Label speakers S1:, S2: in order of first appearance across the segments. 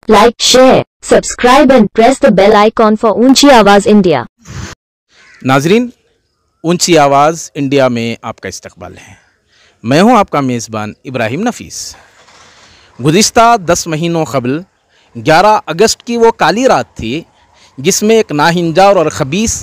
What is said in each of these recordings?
S1: Like, share, subscribe and press the bell icon for ऊंची आवाज़ India.
S2: नाजरीन, ऊंची आवाज़ इंडिया में आपका इस्तकबाल है। मैं हूं आपका मेज़बान इब्राहिम नफ़ीस। गुज़िश्ता 10 महीनों क़बल 11 अगस्त की वो काली रात थी जिसमें एक नाहिंजार और ख़बीस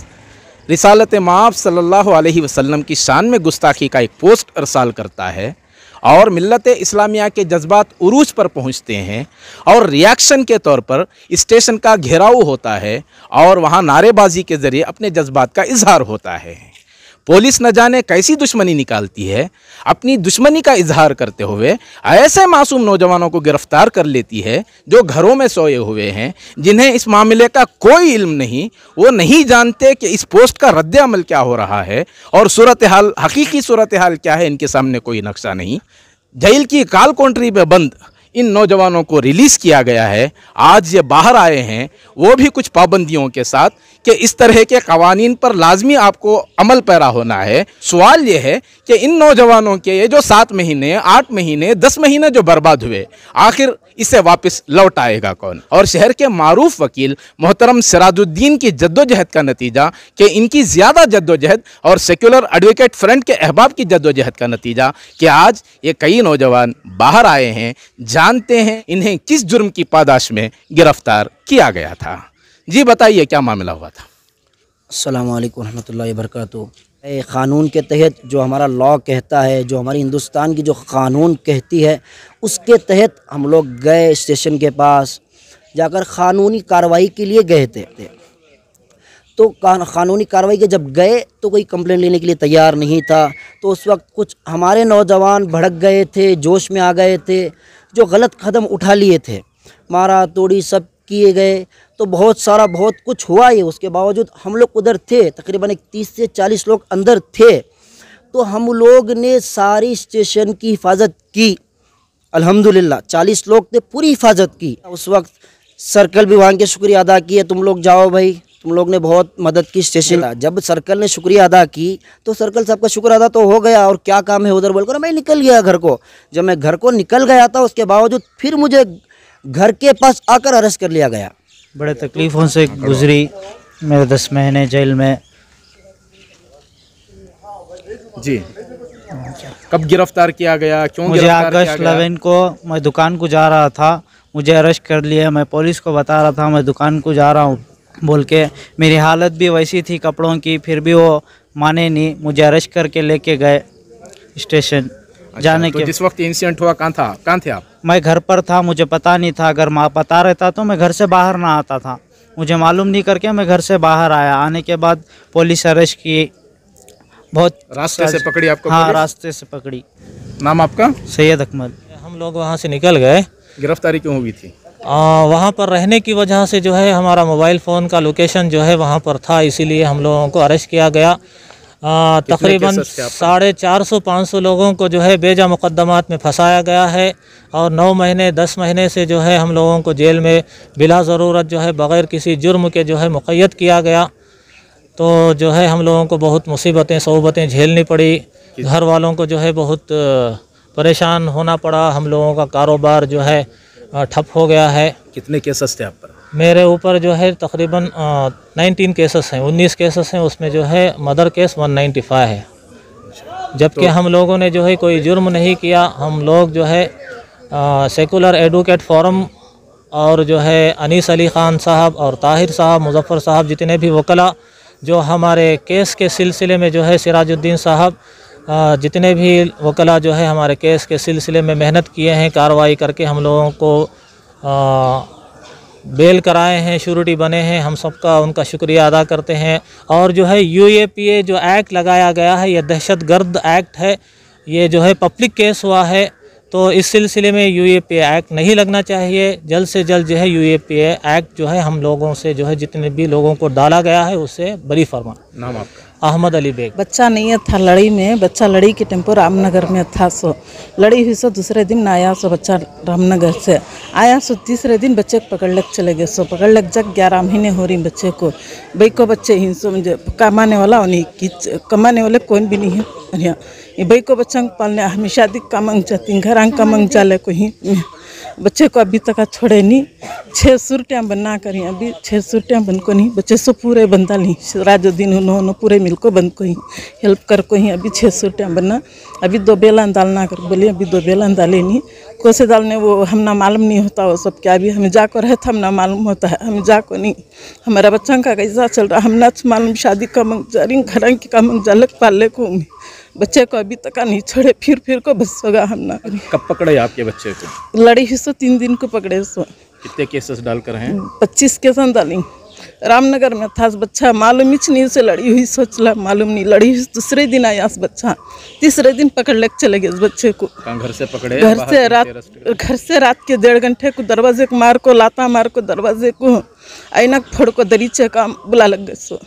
S2: रिसालत माब सल्लल्लाहु अलैहि वसल्लम की शान में गुस्ताखी का एक पोस्ट अरसाल करता है और मिल्लत इस्लामिया के जज्बात उरूज पर पहुंचते हैं और रिएक्शन के तौर पर स्टेशन का घेराव होता है और वहां नारेबाजी के ज़रिए अपने जज्बात का इजहार होता है। पुलिस न जाने कैसी दुश्मनी निकालती है, अपनी दुश्मनी का इजहार करते हुए ऐसे मासूम नौजवानों को गिरफ्तार कर लेती है जो घरों में सोए हुए हैं, जिन्हें इस मामले का कोई इल्म नहीं। वो नहीं जानते कि इस पोस्ट का रद्द अमल क्या हो रहा है और सूरत हाल, हकीकी सूरत हाल क्या है, इनके सामने कोई नक्शा नहीं। जेल की काल काउंट्री पे बंद इन नौजवानों को रिलीज़ किया गया है। आज ये बाहर आए हैं, वो भी कुछ पाबंदियों के साथ कि इस तरह के कवानीन पर लाजमी आपको अमल पैरा होना है। सवाल ये है कि इन नौजवानों के ये जो 7 महीने, 8 महीने, 10 महीने जो बर्बाद हुए, आखिर इसे वापस लौट आएगा कौन? और शहर के मारूफ वकील मोहतरम सिराजुद्दीन की जद्दोजहद का नतीजा कि इनकी ज़्यादा जद्दोजहद और सेक्युलर एडवोकेट फ्रंट के अहबाब की जद्दोजहद का नतीजा कि आज ये कई नौजवान बाहर आए हैं, जानते हैं इन्हें किस जुर्म की पादाश में गिरफ्तार किया गया था। जी बताइए, क्या मामला हुआ था?
S3: अस्सलामु अलैकुम रहमतुल्लाहि व बरकातुहू। क़ानून के तहत जो हमारा लॉ कहता है, जो हमारी हिंदुस्तान की जो क़ानून कहती है, उसके तहत हम लोग गए स्टेशन के पास, जाकर क़ानूनी कार्रवाई के लिए गए थे। तो क़ानूनी कार्रवाई के जब गए तो कोई कंप्लेंट लेने के लिए तैयार नहीं था। तो उस वक्त कुछ हमारे नौजवान भड़क गए थे, जोश में आ गए थे, जो गलत कदम उठा लिए थे, मारा तोड़ी सब किए गए। तो बहुत कुछ हुआ है। उसके बावजूद हम लोग उधर थे, तकरीबन 30 से 40 लोग अंदर थे। तो हम लोग ने सारी स्टेशन की हिफाजत की, अल्हम्दुलिल्लाह 40 लोग थे, पूरी हिफाजत की। उस वक्त सर्कल भी वहाँ के शुक्रिया अदा किए, तुम लोग जाओ भाई, तुम लोग ने बहुत मदद की स्टेशन। जब सर्कल ने शुक्रिया अदा की तो सर्कल साहब का शुक्र अदा तो हो गया, और क्या काम है उधर बोलकर मैं निकल गया घर को। जब मैं घर को निकल गया था, उसके बावजूद फिर मुझे घर के पास आकर अरेस्ट कर लिया गया।
S4: बड़े तकलीफ़ों से गुजरी मेरे 10 महीने जेल में।
S2: जी, कब गिरफ्तार किया गया, क्यों
S4: मुझे
S2: गिरफ्तार किया
S4: अगस्त
S2: गया?
S4: 11 को मैं दुकान को जा रहा था, मुझे अरेस्ट कर लिया। मैं पुलिस को बता रहा था मैं दुकान को जा रहा हूँ बोल के। मेरी हालत भी वैसी थी कपड़ों की, फिर भी वो माने नहीं, मुझे अरेस्ट करके लेके गए स्टेशन। जाने
S2: तो
S4: के
S2: जिस वक्त इंसिडेंट हुआ कहाँ थे आप?
S4: मैं घर पर था, मुझे पता नहीं था। अगर माँ पता रहता तो मैं घर से बाहर ना आता था। मुझे मालूम नहीं करके मैं घर से बाहर आया। आने के बाद पुलिस अरेस्ट की, बहुत
S2: रास्ते से पकड़ी आपको?
S4: हाँ,
S2: पुलिस?
S4: रास्ते से पकड़ी।
S2: नाम आपका?
S4: सैयद अकमल।
S5: हम लोग वहाँ से निकल गए।
S2: गिरफ्तारी क्यों हुई थी?
S5: वहाँ पर रहने की वजह से जो है हमारा मोबाइल फ़ोन का लोकेशन जो है वहाँ पर था, इसीलिए हम लोगों को अरेस्ट किया गया। तकरीबन 450-500 लोगों को जो है बेजा मुकद्दमात में फंसाया गया है और 9 महीने 10 महीने से जो है हम लोगों को जेल में बिला ज़रूरत जो है बग़ैर किसी जुर्म के जो है मुक़य्यद किया गया। तो जो है हम लोगों को बहुत मुसीबतें सऊबतें झेलनी पड़ी। घर वालों को जो है बहुत परेशान होना पड़ा। हम लोगों का कारोबार जो है ठप हो गया है।
S2: कितने केसेस थे आप पर?
S5: मेरे ऊपर जो है तकरीबन 19 केसेस हैं, 19 केसेस हैं। उसमें जो है मदर केस 195 है, जबकि हम लोगों ने जो है कोई जुर्म नहीं किया। हम लोग जो है सेकुलर एडवोकेट फोरम और जो है अनीस अली ख़ान साहब और ताहिर साहब, मुज़फ़्फ़र साहब, जितने भी वकला जो हमारे केस के सिलसिले में जो है सिराजुद्दीन साहब, जितने भी वकला जो है हमारे केस के सिलसिले में मेहनत किए हैं, कार्रवाई करके हम लोगों को बेल कराए हैं, श्योरिटी बने हैं, हम सबका उनका शुक्रिया अदा करते हैं। और जो है UAPA जो एक्ट लगाया गया है, ये दहशतगर्द एक्ट है, ये जो है पब्लिक केस हुआ है। तो इस सिलसिले में UAPA एक्ट नहीं लगना चाहिए। जल्द से जल्द जो है UAPA एक्ट जो है हम लोगों से जो है जितने भी लोगों को डाला गया है उससे बरी फरमा।
S2: नाम आपका?
S5: अहमद अली बेग।
S6: बच्चा नहीं था लड़ी में, बच्चा लड़ी के टेम्पो रामनगर में था। सो लड़ी हुई सो दूसरे दिन आया, सो बच्चा रामनगर से आया। सो तीसरे दिन बच्चे को पकड़ लग चले गए। सो पकड़ लग जग 11 महीने हो रही बच्चे को। भाई को बच्चे हिंसो मुझे कमाने वाला नहीं, कमाने वाले कौन भी नहीं है। करिया ये भाई को बच्चा पालने हमें शादी का मंग जाती घर आंग का मंग जाले को ही बच्चे को अभी तक छोड़े नहीं 6 सुरटियाँ बनना करी अभी 6 सुरटियाँ बन को नहीं बच्चे सो पूरे बंदा नहीं राजो दिन उन्होंने पूरे मिल को बंद को ही हेल्प कर को ही अभी 6 सुरटियाँ बनना अभी 2 बेलन डालना कर बोलिए अभी 2 बेलन डाले नहीं कोसे डालने वो हम ना मालूम नहीं होता वो सब क्या अभी हमें जाको रहता हम ना मालूम होता है हमें जाको नहीं हमारा बच्चा का कैसा चल रहा हम ना मालूम शादी का मंग जा रही घर की का मंग जालक पाले को बच्चे को अभी तक नहीं छोड़े फिर को बस होगा हम ना
S2: कब पकड़े आपके बच्चे को?
S6: लड़ी ही सो 3 दिन को पकड़े सो।
S2: कितने केसेस डालकर हैं?
S6: 25 केस डाली रामनगर में था बच्चा मालूम ही नहीं उसे लड़ी हुई सोचला मालूम नहीं लड़ी हुई दूसरे दिन आया बच्चा तीसरे दिन पकड़ ले चले गए बच्चे को।
S2: घर से पकड़े?
S6: घर से रात के 1.5 घंटे को दरवाजे को मार को लाता मार को दरवाजे को आईना फोड़ को दरीचे का बुला लग गए सो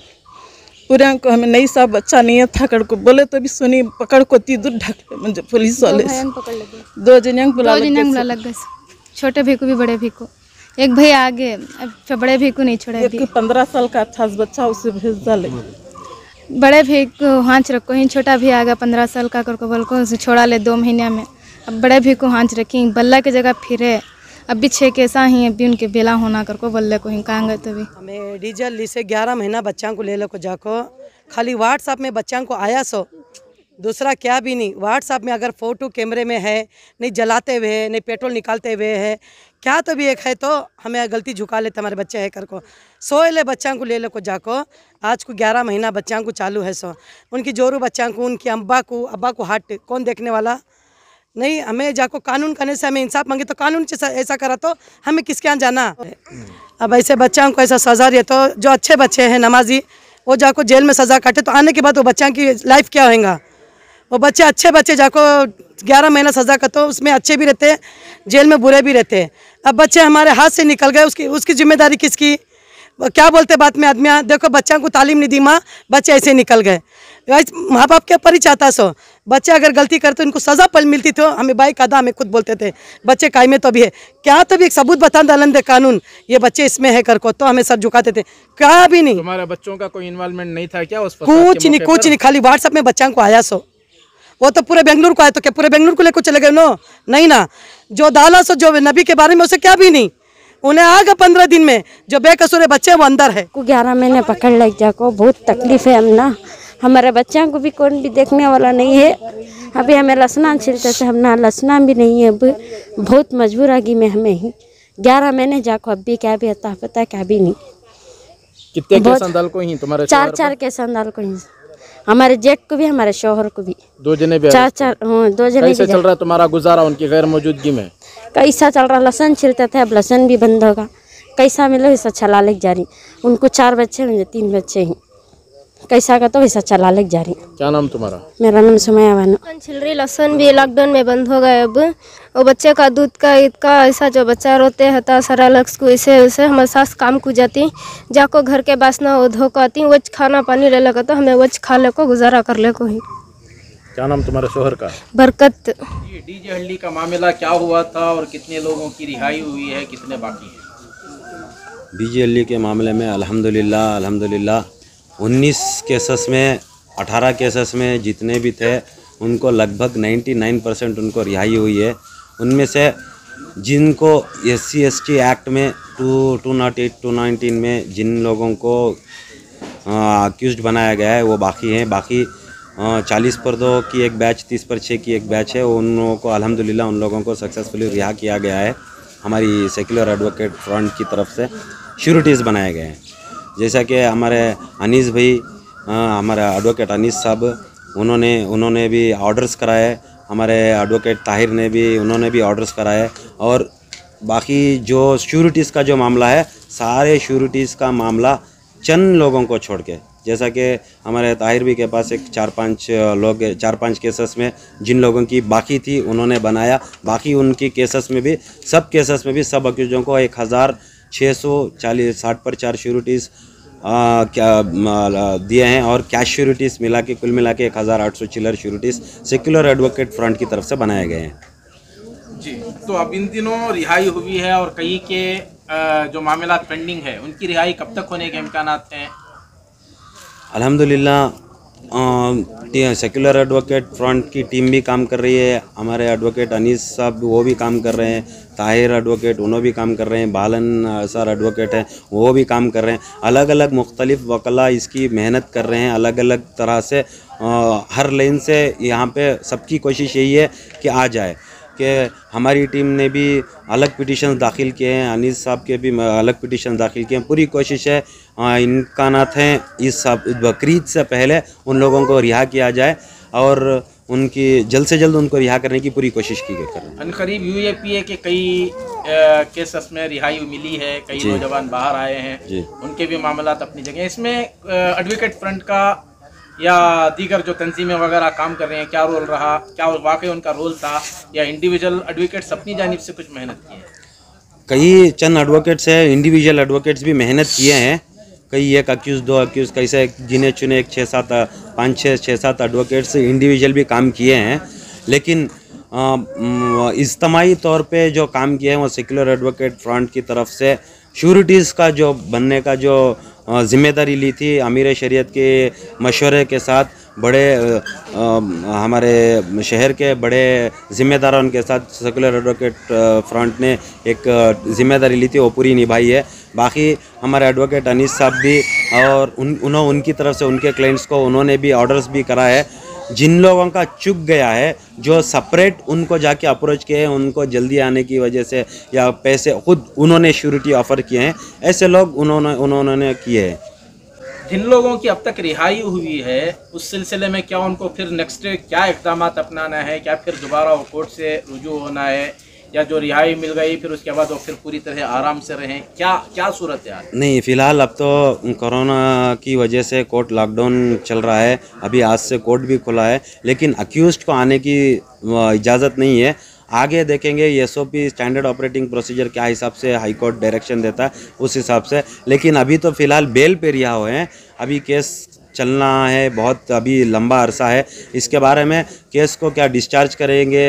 S6: पूरे को हमें नहीं साहब बच्चा नहीं था कर को बोले तो भी सुनी पकड़ को ती दूर ढक मुझे पुलिस वाले 2 जन बुला
S7: लग गए छोटे भी को भी बड़े भी को एक भाई आगे अब बड़े भी को नहीं छोड़े
S6: एक 15 साल का था बच्चा उसे भेज डाले
S7: बड़े भी को हाथ रखो ही छोटा भी आ गया 15 साल का करको बोल को उसे छोड़ा ले 2 महीने में अब बड़े भी को हाथ रखी बल्ला की जगह फिरे अभी 6 कैसा ही अभी उनके बेला होना करको बल्ले को ही कहाँ गए तभी
S8: हमें डीजल ली से 11 महीना बच्चा को ले लो को जाको खाली व्हाट्सएप में बच्चा को आया सो दूसरा क्या भी नहीं व्हाट्सएप में अगर फ़ोटो कैमरे में है नहीं जलाते हुए है नहीं पेट्रोल निकालते हुए है क्या तो भी एक है तो हमें गलती झुका लेते हमारे बच्चे है कर को सोए ले बच्चा को ले लो को जाको आज को 11 महीना बच्चा को चालू है सो उनकी जोरू बच्चा को उनकी अब्बा को हार्ट कौन देखने वाला नहीं हमें जाको कानून करने से हमें इंसाफ मांगे तो कानून ऐसा करा तो हमें किसके यहाँ जाना। अब ऐसे बच्चों को ऐसा सजा दिया तो जो अच्छे बच्चे हैं नमाजी वो जाको जेल में सज़ा काटे तो आने के बाद वो बच्चा की लाइफ क्या होगा वो बच्चे अच्छे बच्चे जाको 11 महीना सज़ा का तो उसमें अच्छे भी रहते हैं जेल में बुरे भी रहते हैं। अब बच्चे हमारे हाथ से निकल गए उसकी जिम्मेदारी किसकी क्या बोलते बात में आदमी देखो बच्चा को तालीम नहीं दी माँ बच्चे ऐसे निकल गए माँ बाप के ऊपर ही चाहता सो बच्चे अगर गलती करते उनको सज़ा पल मिलती तो हमें बाई कादा हमें खुद बोलते थे बच्चे काई में तो भी है क्या तो भी एक सबूत बता डालन दे कानून ये बच्चे इसमें है कर को तो हमें सर झुकाते थे क्या भी नहीं।
S2: तुम्हारे बच्चों का कोई इन्वॉल्वमेंट नहीं था क्या उस
S8: कुछ नहीं खाली व्हाट्सएप में बच्चा को आया सो वो तो पूरे बेंगलुरु को आया तो क्या पूरे बेंगलुरु को लेकर चले गए नो नहीं ना जो दाला सो जो नबी के बारे में उसे क्या भी नहीं उन्हें आगे 15 दिन में जो बेकसूर बच्चे वो अंदर है।
S9: 11 महीने पकड़ लग जाको बहुत तकलीफ है हम ना हमारे बच्चों को भी कौन भी देखने वाला नहीं है अभी हमें लसना छिलते थे हम ना लसना भी नहीं है अब बहुत मजबूर आ गई मैं हमें ही 11 महीने जाको अब भी क्या भी आता पता क्या भी नहीं।
S2: कितने केस अंदाल को ही तुम्हारे
S9: 4 केस अंदाल को ही हमारे जेठ को भी हमारे शोहर को भी
S2: 2 जने भी
S9: 4 2 जने।
S2: कैसे चल रहा है तुम्हारा गुजारा उनकी गैर मौजूदगी में?
S9: कैसा चल रहा लहसुन छिलते थे अब लहसुन भी बंद होगा कैसा मिलो वैसा चला ले जा रही उनको 4 बच्चे मुझे 3 बच्चे हैं कैसा का तो वैसा चला ले जा रही।
S2: क्या नाम तुम्हारा?
S9: मेरा नाम सुमैया बानो।
S7: छिल रही लहसुन भी लॉकडाउन में बंद हो गए अब वो बच्चे का दूध का इसका ऐसा जो बच्चा रोते हैं तो सारा लक्ष्य को ऐसे वैसे हमारे सास काम को जाती जाको घर के बासना वो धो को आती वो खाना पानी ले लगा तो हमें वो खा ले को गुजारा कर ले को ही।
S2: क्या नाम तुम्हारे शोहर का?
S7: बरकत।
S2: डीजे हल्दी का मामला क्या हुआ था और कितने लोगों की रिहाई हुई है कितने बाकी है?
S10: डीजे हल्दी के मामले में अल्हम्दुलिल्लाह 19 केसेस में 18 केसेस में जितने भी थे उनको लगभग 99% उनको रिहाई हुई है। उनमें से जिनको SC ST एक्ट में 208 219 में जिन लोगों को अक्यूज्ड बनाया गया है वो बाकी हैं। बाकी 40 पर 2 की एक बैच 30 पर 6 की एक बैच है उन लोगों को अल्हम्दुलिल्लाह उन लोगों को सक्सेसफुली रिहा किया गया है। हमारी सेक्युलर एडवोकेट फ्रंट की तरफ से श्योरिटीज़ बनाए गए हैं। जैसा कि हमारे अनीस भाई हमारे एडवोकेट अनीस साहब उन्होंने भी ऑर्डर्स कराए हमारे एडवोकेट ताहिर ने भी उन्होंने भी ऑर्डर्स कराए और बाकी जो श्योरिटीज़ का जो मामला है सारे श्योरिटीज़ का मामला चंद लोगों को छोड़ के जैसा कि हमारे ताहिर भी के पास एक 4-5 केसेस में जिन लोगों की बाकी थी उन्होंने बनाया। बाकी उनकी केसेस में भी सब केसेस में भी सब अक्यूजों को 1660 पर 4 श्योरिटीज़ दिए हैं और कैश श्योरिटीज़ मिला के कुल मिला के 1800 चिल्लर श्योरिटीज़ सेक्युलर एडवोकेट फ्रंट की तरफ से बनाए गए हैं।
S2: जी तो अब इन दिनों रिहाई हुई है और कई के जो मामला पेंडिंग है उनकी रिहाई कब तक होने के इम्कानात हैं?
S10: अल्हम्दुलिल्लाह सेक्युलर एडवोकेट फ्रंट की टीम भी काम कर रही है, हमारे एडवोकेट अनीस साहब वो भी काम कर रहे हैं, ताहिर एडवोकेट उन्होंने भी काम कर रहे हैं, बालन सर एडवोकेट हैं वो भी काम कर रहे हैं। अलग अलग मुख्तलिफ वकला इसकी मेहनत कर रहे हैं अलग अलग तरह से। हर लेन से यहाँ पे सबकी कोशिश यही है कि आ जाए, कि हमारी टीम ने भी अलग पिटिशन दाखिल किए हैं, अनीस साहब के भी अलग पिटिशन दाखिल किए हैं। पूरी कोशिश है इम्कानात हैं इस बकरीद से पहले उन लोगों को रिहा किया जाए और उनकी जल्द से जल्द उनको रिहा करने की पूरी कोशिश की गई।
S2: अनकरीब यूएपीए के कई केसेस में रिहाई मिली है, कई नौजवान बाहर आए हैं, उनके भी मामलात अपनी जगह। इसमें एडवोकेट फ्रंट का या दीगर जो तंजीमें वगैरह काम कर रहे हैं, क्या रोल रहा, क्या वाकई उनका रोल था, या इंडिविजुअल एडवोकेट्स अपनी जानिब से कुछ मेहनत की है?
S10: कई चंद एडवोकेट्स हैं, इंडिविजुअल एडवोकेट्स भी मेहनत किए हैं। कई एक अक्यूज़ दो अक्यूज़ कैसे गिने चुने 5-6-7 एडवोकेट्स इंडिविजुअल भी काम किए हैं, लेकिन इज्तमाही तौर पे जो काम किए हैं वो सेक्युलर एडवोकेट फ्रंट की तरफ से श्योरिटीज़ का जो बनने का जो ज़िम्मेदारी ली थी अमीर शरीयत के मशवरे के साथ, बड़े हमारे शहर के बड़े ज़िम्मेदारों के साथ सेक्युलर एडवोकेट फ्रंट ने एक ज़िम्मेदारी ली थी, वो पूरी निभाई है। बाकी हमारे एडवोकेट अनीस साहब भी और उनकी तरफ से उनके क्लाइंट्स को उन्होंने भी ऑर्डर्स भी करा है। जिन लोगों का चुक गया है, जो सेपरेट उनको जाके अप्रोच किए हैं, उनको जल्दी आने की वजह से या पैसे खुद उन्होंने श्योरिटी ऑफ़र किए हैं, ऐसे लोग उन्होंने किए हैं।
S2: जिन लोगों की अब तक रिहाई हुई है उस सिलसिले में क्या उनको फिर नेक्स्ट क्या इक़दाम अपनाना है? क्या फिर दोबारा वो कोर्ट से रुजू होना है, या जो रिहाई मिल गई फिर उसके बाद वो फिर पूरी तरह आराम से रहें? क्या सूरत है? नहीं,
S10: फ़िलहाल अब तो कोरोना की वजह से कोर्ट लॉकडाउन चल रहा है, अभी आज से कोर्ट भी खुला है, लेकिन अक्यूज़्ड को आने की इजाज़त नहीं है। आगे देखेंगे SOP स्टैंडर्ड ऑपरेटिंग प्रोसीजर क्या हिसाब से हाई कोर्ट डायरेक्शन देता है उस हिसाब से, लेकिन अभी तो फ़िलहाल बेल पे रिहा हुए हैं। अभी केस चलना है, बहुत अभी लंबा अरसा है। इसके बारे में केस को क्या डिस्चार्ज करेंगे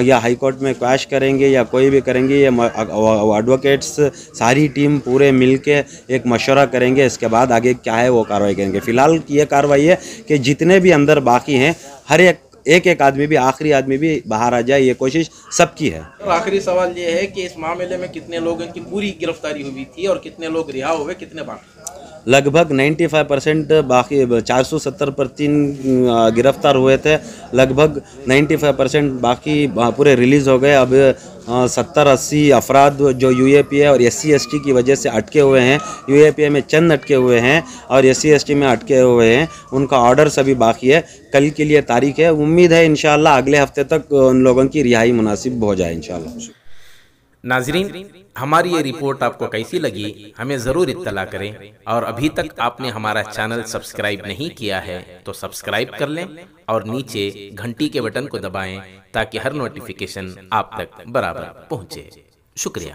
S10: या हाई कोर्ट में क्वैश करेंगे या कोई भी करेंगे, ये एडवोकेट्स सारी टीम पूरे मिलके एक मशवरा करेंगे, इसके बाद आगे क्या है वो कार्रवाई करेंगे। फ़िलहाल ये कार्रवाई है कि जितने भी अंदर बाकी हैं हर एक आदमी भी, आखिरी आदमी भी बाहर आ जाए, ये कोशिश सबकी है।
S2: तो आखिरी सवाल ये है कि इस मामले में कितने लोगों की पूरी गिरफ्तारी हुई थी और कितने लोग रिहा हुए, कितने बाकी?
S10: लगभग 95% बाकी 470 पर 3 गिरफ्तार हुए थे, लगभग 95% बाकी पूरे रिलीज़ हो गए। अब 70-80 अफराद जो UAPA और SC/ST की वजह से अटके हुए हैं, UAPA में चंद अटके हुए हैं और SC/ST में अटके हुए हैं, उनका ऑर्डर सभी बाकी है। कल के लिए तारीख है, उम्मीद है इंशाअल्लाह अगले हफ्ते तक उन लोगों की रिहाई मुनासिब हो जाए इंशाअल्लाह।
S2: नाजरीन, हमारी ये रिपोर्ट आपको कैसी लगी हमें ज़रूर इत्तला करें, और अभी तक आपने हमारा चैनल सब्सक्राइब नहीं किया है तो सब्सक्राइब कर लें और नीचे घंटी के बटन को दबाएं ताकि हर नोटिफिकेशन आप तक बराबर पहुंचे। शुक्रिया।